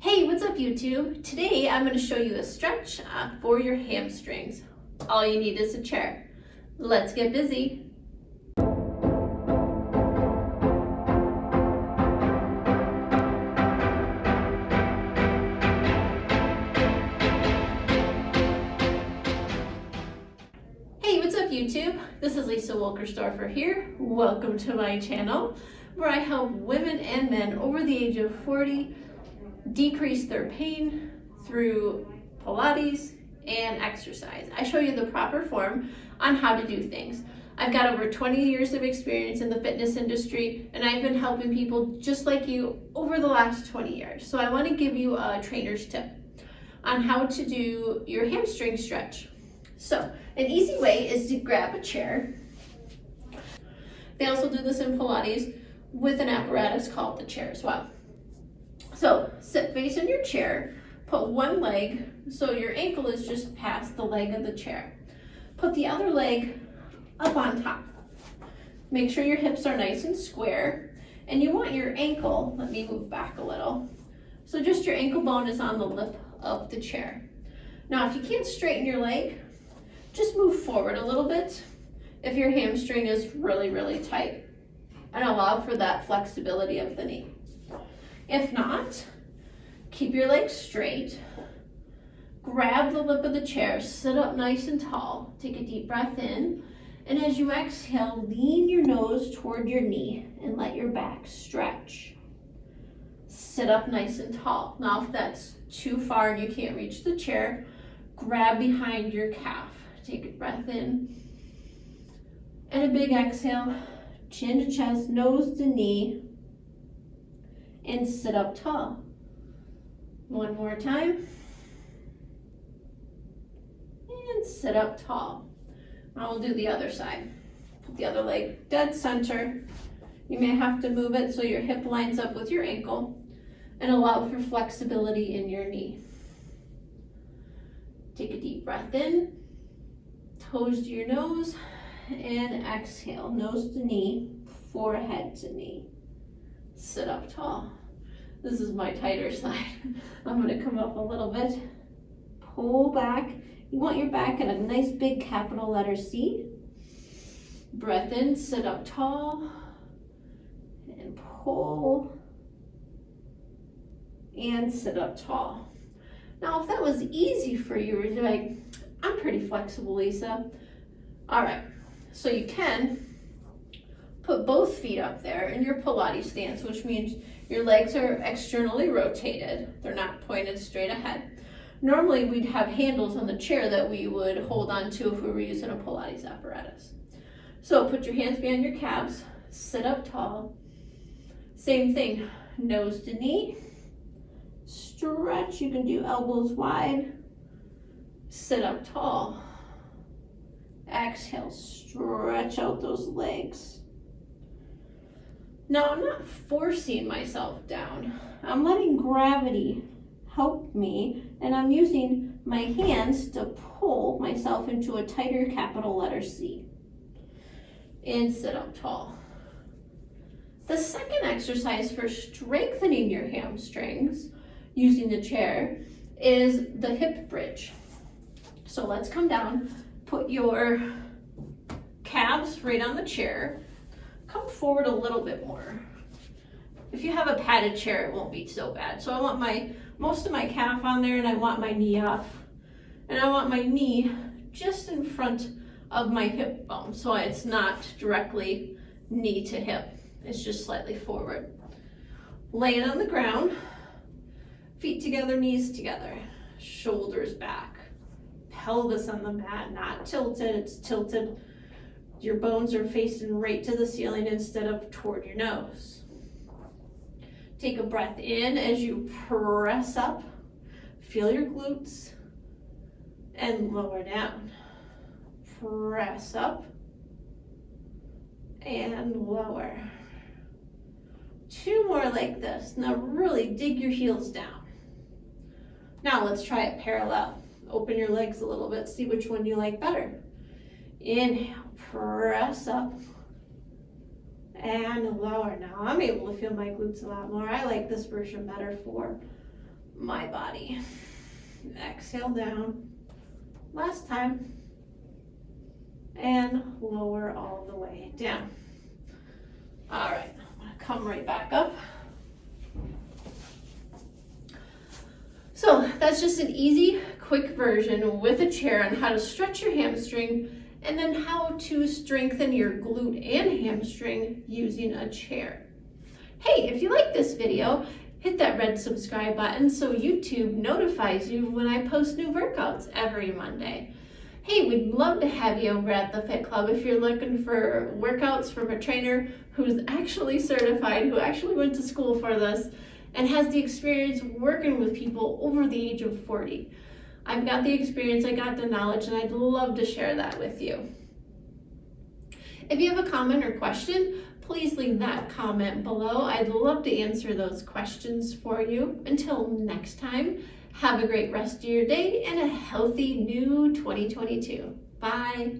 Hey, what's up YouTube? Today I'm going to show you a stretch for your hamstrings. All you need is a chair. Let's get busy. Hey, what's up YouTube? This is Lisa Wilkersdorfer here. Welcome to my channel where I help women and men over the age of 40 decrease their pain through Pilates and exercise. I show you the proper form on how to do things. I've got over 20 years of experience in the fitness industry, and I've been helping people just like you over the last 20 years. So I want to give you a trainer's tip on how to do your hamstring stretch. So an easy way is to grab a chair. They also do this in Pilates with an apparatus called the chair as well. So sit facing your chair, put one leg so your ankle is just past the leg of the chair. Put the other leg up on top. Make sure your hips are nice and square, and you want your ankle, let me move back a little, so just your ankle bone is on the lip of the chair. Now if you can't straighten your leg, just move forward a little bit if your hamstring is really tight, and allow for that flexibility of the knee. If not, keep your legs straight, grab the lip of the chair, sit up nice and tall, take a deep breath in, and as you exhale, lean your nose toward your knee and let your back stretch. Sit up nice and tall. Now if that's too far and you can't reach the chair, grab behind your calf. Take a breath in, and a big exhale, chin to chest, nose to knee, and sit up tall. One more time. And sit up tall. Now we'll do the other side. Put the other leg dead center. You may have to move it so your hip lines up with your ankle and allow for flexibility in your knee. Take a deep breath in, toes to your nose, and exhale, nose to knee, forehead to knee. Sit up tall. This is my tighter side. I'm going to come up a little bit. Pull back. You want your back in a nice big capital letter C. Breath in, sit up tall, and pull, and sit up tall. Now, if that was easy for you, you're like, I'm pretty flexible, Lisa. All right, so you can put both feet up there in your Pilates stance, which means your legs are externally rotated. They're not pointed straight ahead. Normally we'd have handles on the chair that we would hold on to if we were using a Pilates apparatus. So put your hands behind your calves, sit up tall. Same thing, nose to knee, stretch. You can do elbows wide, sit up tall. Exhale, stretch out those legs. Now, I'm not forcing myself down. I'm letting gravity help me, and I'm using my hands to pull myself into a tighter capital letter C. And sit up tall. The second exercise for strengthening your hamstrings using the chair is the hip bridge. So let's come down, put your calves right on the chair. Come forward a little bit more. If you have a padded chair, it won't be so bad. So I want most of my calf on there, and I want my knee off. And I want my knee just in front of my hip bone, so it's not directly knee to hip. It's just slightly forward. Lay it on the ground, feet together, knees together, shoulders back, pelvis on the mat, not tilted, it's tilted. Your bones are facing right to the ceiling instead of toward your nose. Take a breath in as you press up. Feel your glutes and lower down. Press up and lower. Two more like this. Now really dig your heels down. Now let's try it parallel. Open your legs a little bit, see which one you like better. Inhale, press up, and lower. Now I'm able to feel my glutes a lot more. I like this version better for my body. Exhale down. Last time. And lower all the way down. All right, I'm gonna come right back up. So that's just an easy, quick version with a chair on how to stretch your hamstring and then how to strengthen your glute and hamstring using a chair. Hey, if you like this video, hit that red subscribe button so YouTube notifies you when I post new workouts every Monday. Hey, we'd love to have you over at the Fit Club if you're looking for workouts from a trainer who's actually certified, who actually went to school for this, and has the experience working with people over the age of 40. I've got the experience, I got the knowledge, and I'd love to share that with you. If you have a comment or question, please leave that comment below. I'd love to answer those questions for you. Until next time, have a great rest of your day and a healthy new 2022. Bye.